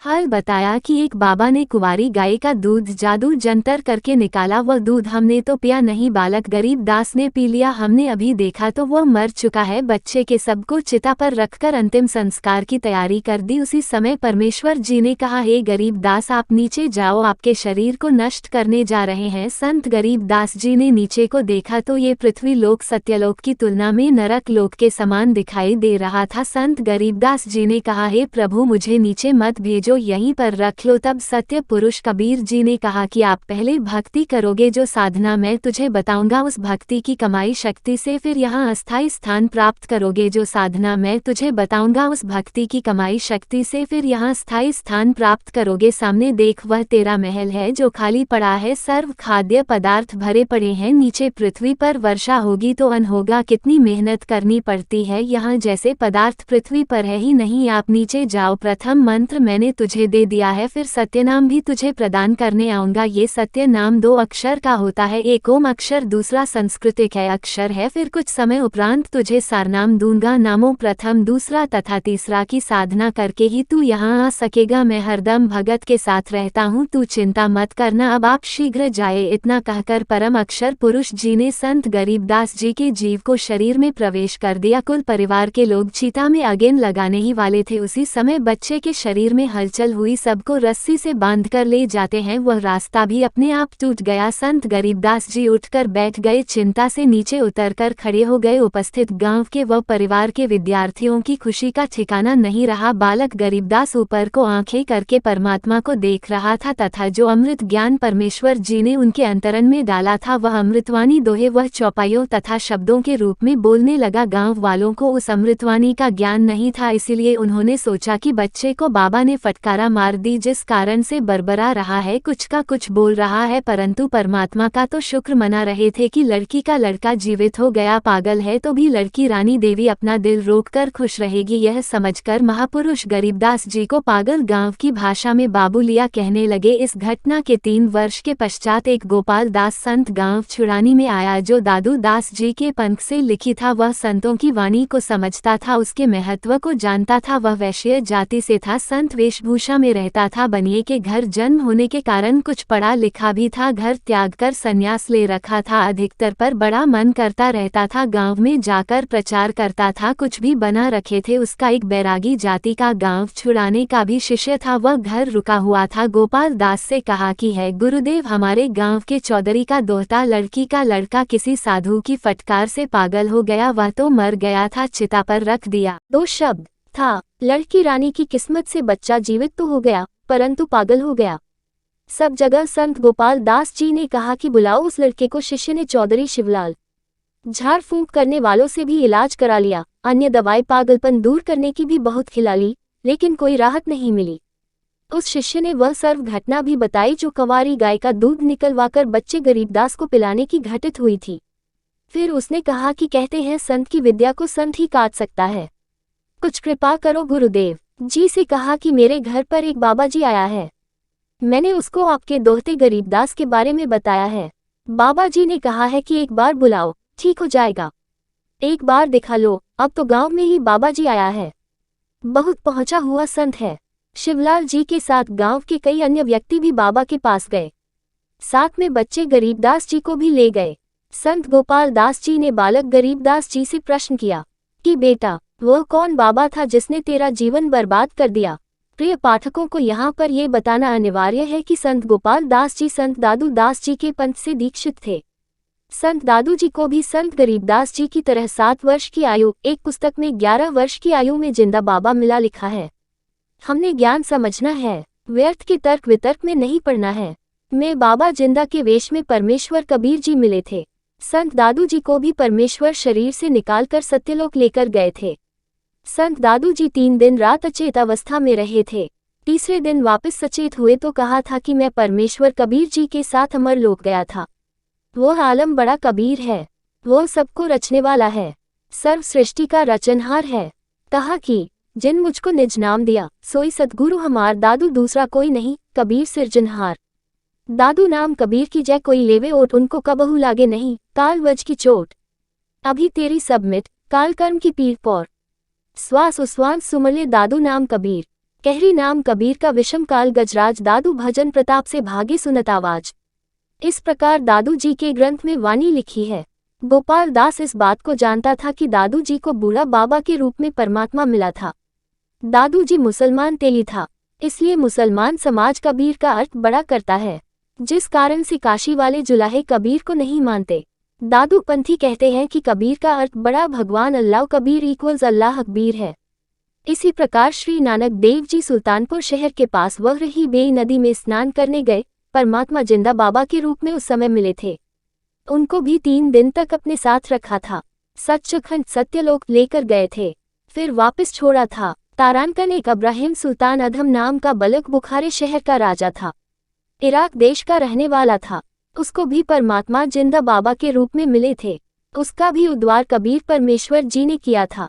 हाल बताया कि एक बाबा ने कुंवारी गाय का दूध जादू जंतर करके निकाला। वह दूध हमने तो पिया नहीं, बालक गरीब दास ने पी लिया। हमने अभी देखा तो वह मर चुका है। बच्चे के सबको चिता पर रखकर अंतिम संस्कार की तैयारी कर दी। उसी समय परमेश्वर जी ने कहा, हे गरीब दास, आप नीचे जाओ, आपके शरीर को नष्ट करने जा रहे हैं। संत गरीब दास जी ने नीचे को देखा तो ये पृथ्वी लोक सत्यलोक की तुलना में नरक लोक के समान दिखाई दे रहा था। संत गरीबदास जी ने कहा, हे प्रभु, मुझे नीचे मत भेजो, यहीं पर रख लो। तब सत्य पुरुष कबीर जी ने कहा कि आप पहले भक्ति करोगे, जो साधना मैं तुझे बताऊंगा उस भक्ति की कमाई शक्ति से फिर यहाँ अस्थायी स्थान प्राप्त करोगे। जो साधना मैं तुझे बताऊंगा उस भक्ति की कमाई शक्ति से फिर यहाँ स्थायी स्थान प्राप्त करोगे। सामने देख, वह तेरा महल है जो खाली पड़ा है, सर्व खाद्य पदार्थ भरे पड़े हैं। नीचे पृथ्वी पर वर्षा होगी तो अन्न होगा। कितनी मेहनत करनी पड़ती है, यहाँ जैसे पदार्थ पृथ्वी पर है ही नहीं। आप नीचे जाओ, प्रथम मंत्र मैंने तुझे दे दिया है, फिर सत्यनाम भी तुझे प्रदान करने आऊंगा। ये सत्य नाम 2 अक्षर का होता है, एक ओम अक्षर, दूसरा संस्कृतिक है अक्षर है। फिर कुछ समय उपरांत तुझे सारनाम दूंगा, नामों प्रथम, दूसरा तथा तीसरा की साधना करके ही तू यहाँ आ सकेगा। मैं हरदम भगत के साथ रहता हूँ, तू चिंता मत करना, अब आप शीघ्र जाए। इतना कहकर परम अक्षर पुरुष जी ने संत गरीबदास जी के जीव को शरीर में प्रवेश कर दिया। कुल परिवार के लोग चीता में अगेन लगाने ही वाले थे। उसी समय बच्चे के शरीर में हलचल हुई, सबको रस्सी से बांधकर ले जाते हैं। वह रास्ता भी अपने आप टूट गया। संत गरीबदास जी उठकर बैठ गए, चिंता से नीचे उतरकर खड़े हो गए। उपस्थित गांव के व परिवार के विद्यार्थियों की खुशी का ठिकाना नहीं रहा। बालक गरीबदास ऊपर को आंखें करके परमात्मा को देख रहा था तथा जो अमृत ज्ञान परमेश्वर जी ने उनके अंतरन में डाला था वह अमृतवाणी दोहे वह चौपाइयों तथा शब्दों के रूप में बोलने लगा। गांव वालों को उस अमृतवाणी का ज्ञान नहीं था, इसलिए उन्होंने सोचा कि बच्चे को बाबा ने फटकारा मार दी, जिस कारण से बरबरा रहा है, कुछ का कुछ बोल रहा है। परंतु परमात्मा का तो शुक्र मना रहे थे कि लड़की का लड़का जीवित हो गया। पागल है तो भी लड़की रानी देवी अपना दिल रोककर खुश रहेगी। यह समझकर महापुरुष गरीबदास जी को पागल गांव की भाषा में बाबूलिया कहने लगे। इस घटना के 3 वर्ष के पश्चात एक गोपाल दास संत गांव छुड़ानी में आया, जो दादू दास जी के पंख से लिखी था। वह संतों की वाणी को समझता था, उसके महत्व को जानता था। वह वैश्य जाति से था, संत वेशभूषा में रहता था, बनिए के घर जन्म होने के कारण कुछ पढ़ा लिखा भी था। घर त्याग कर संन्यास ले रखा था। अधिकतर पर बड़ा मन करता रहता था, गांव में जाकर प्रचार करता था। कुछ भी बना रखे थे। उसका एक बैरागी जाति का गांव छुड़ाने का भी शिष्य था, वह घर रुका हुआ था। गोपाल दास से कहा कि है गुरुदेव, हमारे गांव के चौधरी का दोहता लड़की का लड़का किसी साधु की फटकार से पागल हो गया, वह तो मर गया था, चिता पर रख दिया। 2 शब्द था। लड़की रानी की किस्मत से बच्चा जीवित तो हो गया परंतु पागल हो गया। सब जगह संत गोपाल दास जी ने कहा कि बुलाओ उस लड़के को। शिष्य ने चौधरी शिवलाल झाड़ फूंक करने वालों से भी इलाज करा लिया, अन्य दवाई पागलपन दूर करने की भी बहुत खिला ली, लेकिन कोई राहत नहीं मिली। उस शिष्य ने वह सर्व घटना भी बताई जो कंवारी गाय का दूध निकलवाकर बच्चे गरीबदास को पिलाने की घटित हुई थी। फिर उसने कहा कि कहते हैं संत की विद्या को संत ही काट सकता है, कुछ कृपा करो। गुरुदेव जी से कहा कि मेरे घर पर एक बाबा जी आया है, मैंने उसको आपके दोहते गरीबदास के बारे में बताया है। बाबा जी ने कहा है कि एक बार बुलाओ, ठीक हो जाएगा, एक बार दिखा लो। अब तो गांव में ही बाबा जी आया है, बहुत पहुंचा हुआ संत है। शिवलाल जी के साथ गांव के कई अन्य व्यक्ति भी बाबा के पास गए, साथ में बच्चे गरीबदास जी को भी ले गए। संत गोपाल दास जी ने बालक गरीबदास जी से प्रश्न किया कि बेटा, वह कौन बाबा था जिसने तेरा जीवन बर्बाद कर दिया? प्रिय पाठकों को यहाँ पर यह बताना अनिवार्य है कि संत गोपाल दास जी संत दादू दास जी के पंथ से दीक्षित थे। संत दादू जी को भी संत गरीबदास जी की तरह 7 वर्ष की आयु, एक पुस्तक में 11 वर्ष की आयु में जिंदा बाबा मिला लिखा है। हमने ज्ञान समझना है, व्यर्थ के तर्क वितर्क में नहीं पड़ना है। मैं बाबा जिंदा के वेश में परमेश्वर कबीर जी मिले थे। संत दादू जी को भी परमेश्वर शरीर से निकालकर सत्यलोक लेकर गए थे। संत दादू जी 3 दिन रात अचेत अवस्था में रहे थे। तीसरे दिन वापस सचेत हुए तो कहा था कि मैं परमेश्वर कबीर जी के साथ अमर लोक गया था। वह आलम बड़ा कबीर है, वह सबको रचने वाला है, सर्व सृष्टि का रचनहार है। कहा कि जिन मुझको निज नाम दिया सोई सद्गुरु हमार, दादू दूसरा कोई नहीं, कबीर सिरजनहार। दादू नाम कबीर की जय कोई लेवे ओट, उनको कबहू लागे नहीं काल वज की चोट। अभी तेरी सब मिट काल कर्म की पीर पौर, श्वास उस्वास सुमले दादू नाम कबीर। कहरी नाम कबीर का विषम काल गजराज दादू भजन प्रताप से भागे सुनत आवाज। इस प्रकार दादू जी के ग्रंथ में वाणी लिखी है। गोपाल दास इस बात को जानता था कि दादू जी को बूढ़ा बाबा के रूप में परमात्मा मिला था। दादू जी मुसलमान तेली था, इसलिए मुसलमान समाज कबीर का अर्थ बड़ा करता है, जिस कारण से काशी वाले जुलाहे कबीर को नहीं मानते। दादू पंथी कहते हैं कि कबीर का अर्थ बड़ा भगवान अल्लाह कबीर इक्वल्स अल्लाह अकबीर है। इसी प्रकार श्री नानक देव जी सुल्तानपुर शहर के पास वह रही बेई नदी में स्नान करने गए। परमात्मा जिंदा बाबा के रूप में उस समय मिले थे। उनको भी 3 दिन तक अपने साथ रखा था। सच्चखंड सत्यलोक लेकर गए थे, फिर वापस छोड़ा था। तारानकन एक अब्राहिम सुल्तान अधम नाम का बलक बुखारे शहर का राजा था। इराक देश का रहने वाला था। उसको भी परमात्मा जिंदा बाबा के रूप में मिले थे। उसका भी उद्धार कबीर परमेश्वर जी ने किया था।